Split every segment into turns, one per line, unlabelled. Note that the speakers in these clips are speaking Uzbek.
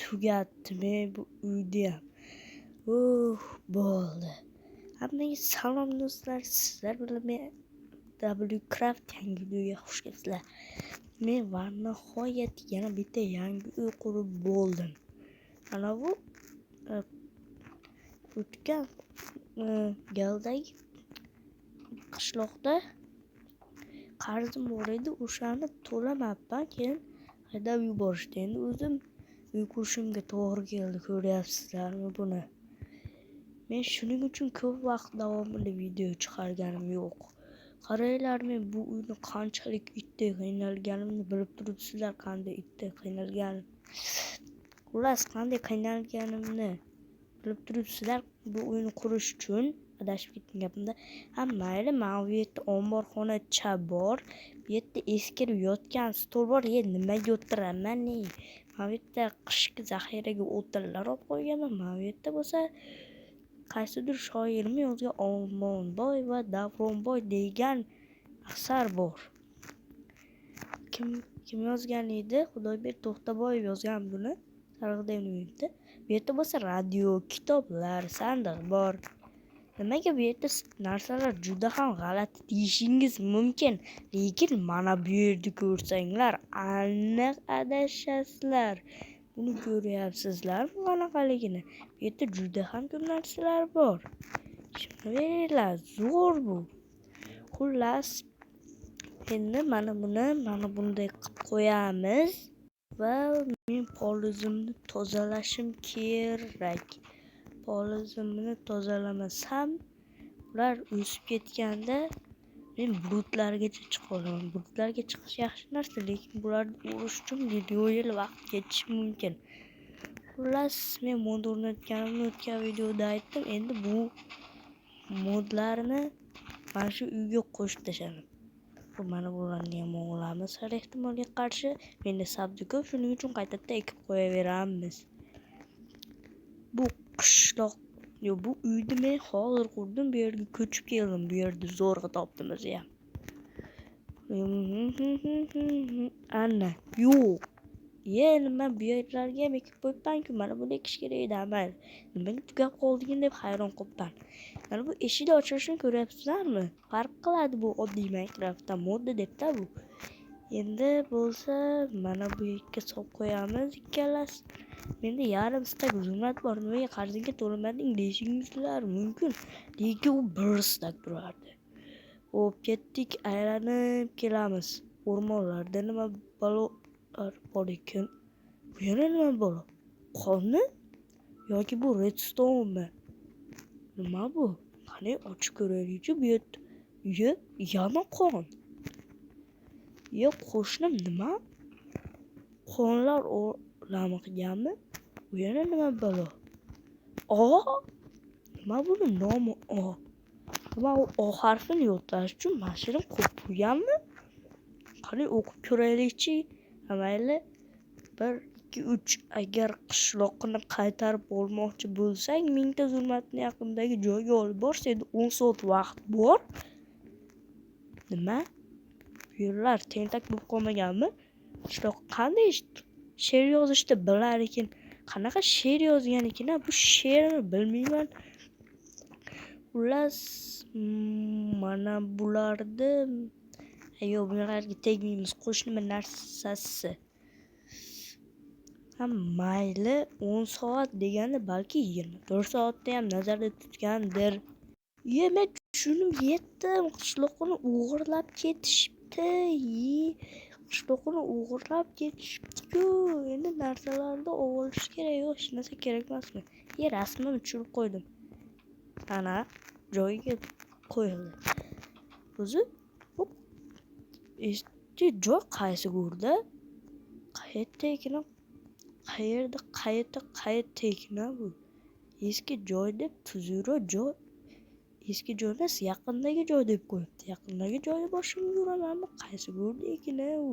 tugatdim bu uyni ham. Bo'ldi. Hammaga salom do'stlar. Sizlar bilan men Wcraft yangi videoga xush kelibsizlar. Men va nihoyat yana bitta yangi uy qurib bo'ldim. Mana bu o'tgan galdagi qishloqda qarzim bor edi, o'shani to'lamabman, keyin haydab yuborishdi. Endi o'zim uy qurishimga to'g'ri keldi, ko'ryapsizlarmi buni? Men shuning uchun ko'p vaqt davomida video chiqarganim yo'q. Qaranglar, men bu uyni qanchalik itdek qiynalganimni bilib turibsizlar, qanday itdek qiynalganim. Xullas, qanday qiynalganimni bilib turibsizlar bu uyni qurish uchun. Adashib ketgan gapimda. Mayli, mana bu yerda omborxona bor. Bu yerda eskirib yotgan stol bor. Nimaga o'tiraman? Mana bu yerda qishki zaxiraga o'tinlar olib qo'yganman. Mana bu yerda bo'lsa qaysidir shoirni yozgan Omonboy va Davronboy degan asar bor. Kim yozgan edi? Xudoybek To'xtaboyev yozgan buni. Sarg'idayevda. Bu yerda bo'lsa radio, kitoblar, sandiq bor. Nimaga bu yerda narsalar juda ham g'alati deyishingiz mumkin. Lekin mana bu yerda ko'rsanglar aniq adashasizlar. Buni ko'ryapsizlarmi qanaqaligini? Bu yerda juda ham ko'p narsalar bor. Tushunaveringlar, zo'r bu. Xullas, endi mana bunday qilib qo'yamiz va men polizimni tozalashim kerak. Polizimni tozalamasam, ular o'sib ketganda men bulutlargacha chiqa olaman. Bulutlarga chiqish yaxshi narsa, lekin bularni urish uchun yil vaqt ketishi mumkin. Xullas, men mod o'rnatganimni o'tgan videoda aytdim. Endi bu modlarni mana shu uyga qo'shib tashladim. Mana bularni ham o'g'lamiz har ehtimolga qarshi. Menda sabzi ko'p, shuning uchun qaytadan ekib qo'yaveramiz. Bu qishloq, bu uyni men hozir qurdim, bu yerga ko'chib keldim. Bu yerda zo'rg'a topdim o'zi ham. Ana, yo'q. Nima bu yerlarga ham ekib qo'yibman-ku, mana buni ekish kerak edi, amal. Nimaga tugab qolding deb hayron qolibman. Mana bu eshik ochilishini ko'ryapsizlarmi? Farq qiladi bu oddiy Minecraftdan, modda debda bu. Endi bo'lsa mana bu yerga solib qo'yamiz ikkalasi. Menda yarim stak zulmat bor. Nimaga qarzingga to'lamading deyishingizlar mumkin. Lekin u bir stak turardi. Hop, ketdik, aylanib kelamiz. O'rmonlarda nima balolar bor ekan? Bu yana nima balo? Qonni? Yoki bu redstone? Nima bu? Qani ochib ko'raylik-chi bu yerda. Yana qon. Qo'shnim nima? Qonlar olami qilganmi? Bu yana nima balo? Nima buni nomi? Nima u harfini yo'tash uchun mashina qo'yib qo'yganmi? Qani o'qib ko'raylik-chi. Mayli. 1 2 3 agar qishloqni qaytarib olmoqchi bo'lsang, mingta zulmatni yaqindagi joyga olib bor. Senda 10 soat vaqt bor. Nima? Bu yerlar tentak bo'lib qolmaganmi? Qishloq qanday she'r yozishni bilar ekan? Qanaqa she'r yozgan ekan? Bu she'rni bilmayman. Xullas, mana bularni bularga tegmaymiz. Qo'shni narsasi. Mayli, 10 soat deganda balki 24 soatda ham nazarda tutgandir. Men tushunib yetdim. Qishloqni o'g'irlab ketishibdi. Qishloqni o'g'irlab ketishibdi-ku. Endi narsalarni olish kerak. Hech narsa kerak emasmi? Rasmimni tushirib qo'ydim. Ana, joyiga qo'yildi. O'zi, hop. Joy qaysi go'rda? Qayerda bu? Eski joy deb tuzuro joy. Eski joyda yaqindagi joy deb qo'yibdi. Yaqindagi joyda boshimga uramanmi? Qaysi go'rda ekan u?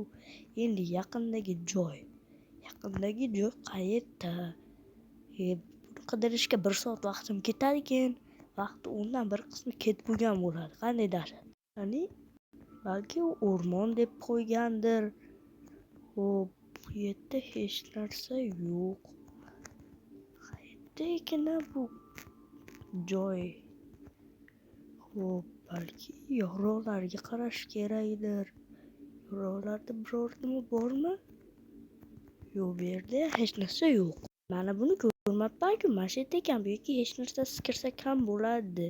Endi yaqindagi joy. Yaqindagi joy qayerda? Buni qidirishga 1 soat vaqtim ketadi ekan. Vaqti undan bir qismi ketib bo'lgan bo'ladi. Qanday dahshat. Ya'ni balki u o'rmon deb qo'ygandir. Bu yerda hech narsa yo'q. ekan bu joy. Xo'p, balki yorug'larga qarash kerakdir. Yorug'larda biror nima bormi? Yo'q, bu yerda hech narsa yo'q. Mana buni ko'rmabman-ku, masjid ekan. Bu yerga hech narsasiz kirsak ham bo'ladi.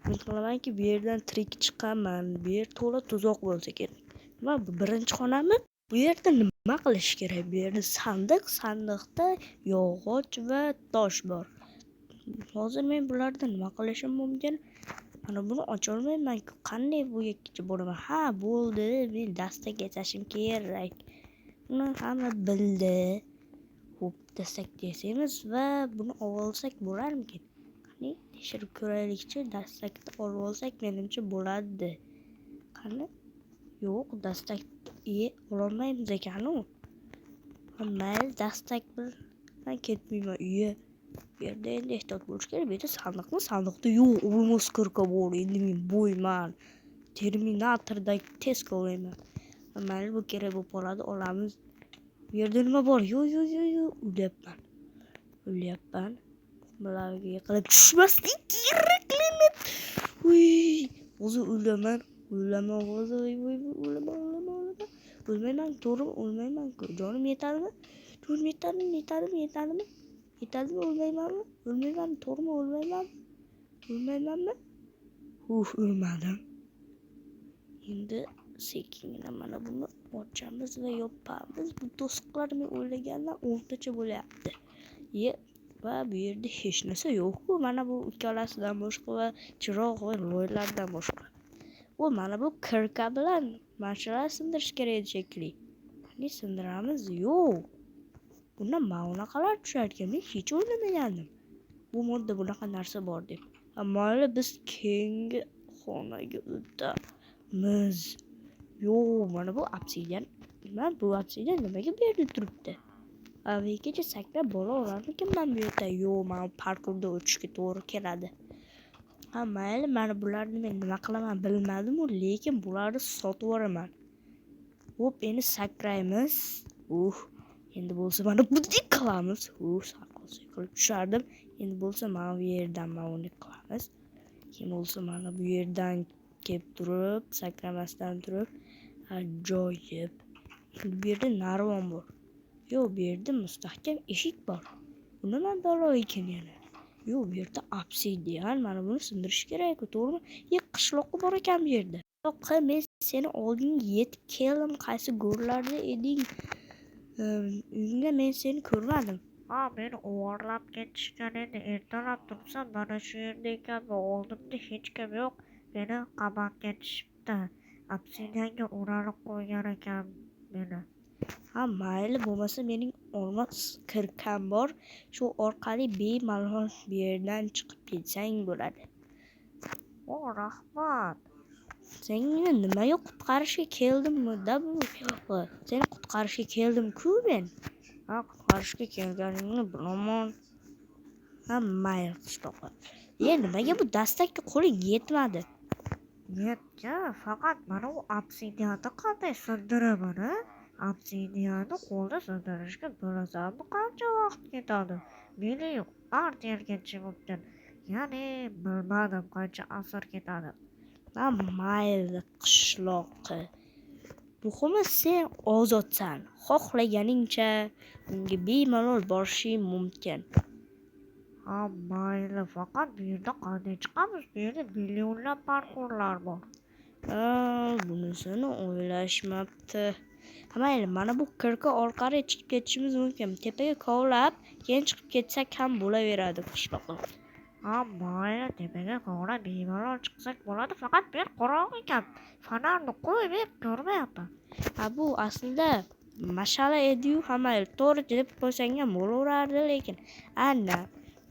Umid qilamanki, bu yerdan tirik chiqaman. Bu yer to'la tuzoq bo'lsa kerak. Nima bu birinchi xonami? Bu yerda nima qilish kerak? Bu yerda sandiqda yog'och va tosh bor. Hozir men bulardan nima qilishim mumkin? Mana buni ocha olmayman-ku. Qanday bu yergacha boraman? Ha, bo'ldi. Men dastak yasashim kerak. Buni hamma bildi. Xo'p, dastak yasaymiz va buni olsak bo'larmikin? Qani, tekshirib ko'raylikchi. Dastakni olib olsak menimcha bo'ladi. Qani? Yo'q, dastak ololmaymiz ekan-u. Mayli, dastak bilan ketmayman uyga. Bu yerda endi ehtiyot bo'lish kerak. Bu yerda sandiqda yo'q, o'lmas kirka bor. Endi men bo'yman. Terminatordagi test o'ylayman. Mayli, bu kerak bo'lib qoladi, olamiz. Bu yerda nima bor? Yo'q. O'lyapman. Bularga yiqilib tushmaslik kerak. Hozir o'laman. O'lmayman, to'g'ri o'lmayman-ku. Jonim yetadimi? Yetadimi, o'lmaymanmi? To'g'rimi, o'lmaymanmi? O'lmadim. Endi sekingina mana buni ochamiz va yopamiz. Bu to'siqlar men o'ylagandan 10 tacha bo'lyapti. Va bu yerda hech narsa yo'q-ku. Mana bu ikkalasidan boshqa va chiroq va loylardan boshqa. Mana bu kirka bilan mashina sindirish kerak edi shekilli. Qani sindiramiz? Yo'q. Bunda ma'unaqalar tushar ekan. Men hech o'ylamagandim. Bu modda bunaqa narsa bor deb. Mayli, biz keyingi xonaga o'tamiz. Yo'q, mana bu obsidian. Bu obsidian nimaga bu yerda turibdi? Avvalgacha sakrab bola olarmikinman bu yerda? Yo'q, men parkurda o'tishga to'g'ri keladi. Mayli, mana bularni men nima qilaman bilmadim-u, lekin bularni sotib yuboraman. Xo'p, endi sakraymiz. Endi bo'lsa mana bunday qilamiz. Qilib tushardim. Endi bo'lsa mana bu yerdan uni qilamiz. Keyin bo'lsa mana bu yerdan kelib turib, sakramasdan turib, ajoyib. Endi bu yerda narvon bor. Yo'q, bu yerda mustahkam eshik bor. Buni nima balo ekan yana? Yo'q, bu yerda obsidian. Mana buni sindirish kerak-ku, to'g'rimi? Qishloqqa bor ekan bu yerda. Yo'q, men seni oldinga yetib keldim. Qaysi go'rlarda eding? Uyingda men seni ko'rmadim.
Meni o'g'irlab ketishgan edi. Ertalab tursam mana shu yerda ekan va oldimda hech kim yo'q. Meni qamab ketishibdi. Obsidianga o'ralib qo'ygan ekan meni.
Mayli, bo'lmasa mening olmos kirkam bor. Shu orqali bemalol bu yerdan chiqib ketsang bo'ladi.
Rahmat.
Senga nima yo'q, qutqarishga keldimmi? Seni qutqarishga keldim-ku men. Qutqarishga kelganingni bilaman. Mayli, qishloqqa. Nimaga bu dastakka qo'ling yetmadi?
Faqat mana bu obsidianni qanday sindiraman, a? Obsidianni qo'lda sindirishga bilasanmi qancha vaqt ketadi? Milliard yilgacha mumkin. Ya'ni bilmadim qancha asr ketadi.
Mayli, qishloqqa. Muhimi sen ozodsan. Xohlaganingcha unga bemalol borishing mumkin.
Mayli, faqat bu yerda qanday chiqamiz? Bu yerda millionlab parkurlar bor.
Bunisini o'ylashmabdi. Mayli, mana bu kirka orqali chiqib ketishimiz mumkin. Tepaga kovlab, keyin chiqib ketsak ham bo'laveradi qishloqqa.
Mayli, tepaga kovlab bemalol chiqsak bo'ladi. Faqat bu yer qorong'i ekan. Fonarni qo'yib ko'rmayapman.
Bu aslida mash'ala edi-yu, mayli, to'g'ri deb qo'ysang ham bo'laverardi, lekin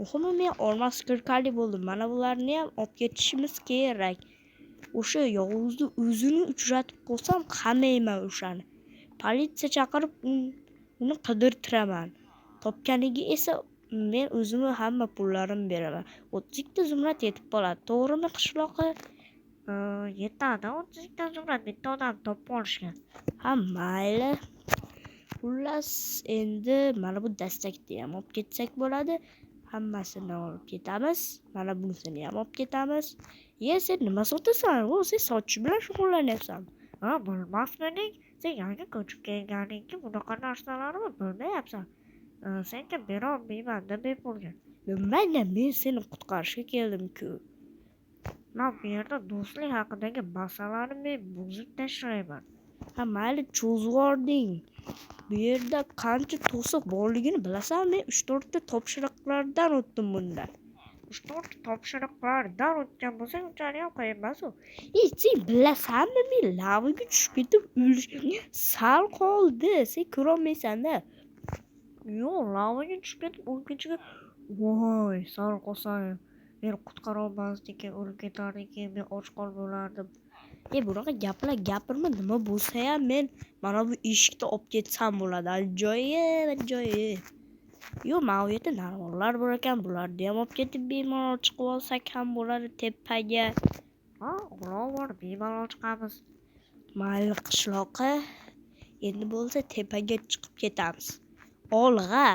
muhimi men olmos kirkali bo'ldim. Mana bularni ham olib ketishimiz kerak. O'sha Yovuzni o'zini uchratib qolsam, qamayman o'shani. Politsiya chaqirib uni qidirtiraman. Topganiga esa men o'zimni hamma pullarimni beraman. 32 ta zumrad yetib qoladi. To'g'rimi qishloqqa?
Yetadi, 32 ta zumrad bitta odam topib olishgan.
Mayli. Xullas, endi mana bu dastakni ham olib ketsak bo'ladi. Hammasini olib ketamiz. Mana bunisini ham olib ketamiz. Sen nima sotasan? Sen sotish bilan shug'ullanyapsan.
Bilmasmiding? Sen yangi ko'chib kelganingki bunaqa narsalarni bilmayapsan. Senga berolmayman deb bepulga.
Mayli, men seni qutqarishga keldim-ku.
Bu yerda do'stlik haqidagi masalani men buzib tashlayman.
Mayli, cho'zg'ording. Bu yerda qancha to'siq borligini bilasan? Men 3-4 ta topshiriqlardan o'tdim bunda.
3-4 topshiriqlardan o'tgan bo'lsang unchalik ham qiyin emas u.
Sen bilasanmi, men lavaga tushib ketib o'lishga sal qoldi. Sen ko'rolmaysan-da.
Yo'q, lavaga tushib ketib o'lguncha voy, sal qolsang meni qutqarolmasdiki, o'lib ketardiki, men och qolib o'lardim.
Bunaqa gaplar gapirma, nima bo'lsa ham men mana bu eshikda olib ketsam bo'ladi. Ajoyib. Yo'q, mana bu yerda narvonlar bor ekan, bularni ham olib ketib bemalol chiqib olsak ham bo'ladi tepaga.
Olov bor, bemalol chiqamiz.
Mayli, qishloqqa. Endi bo'lsa tepaga chiqib ketamiz. Olg'a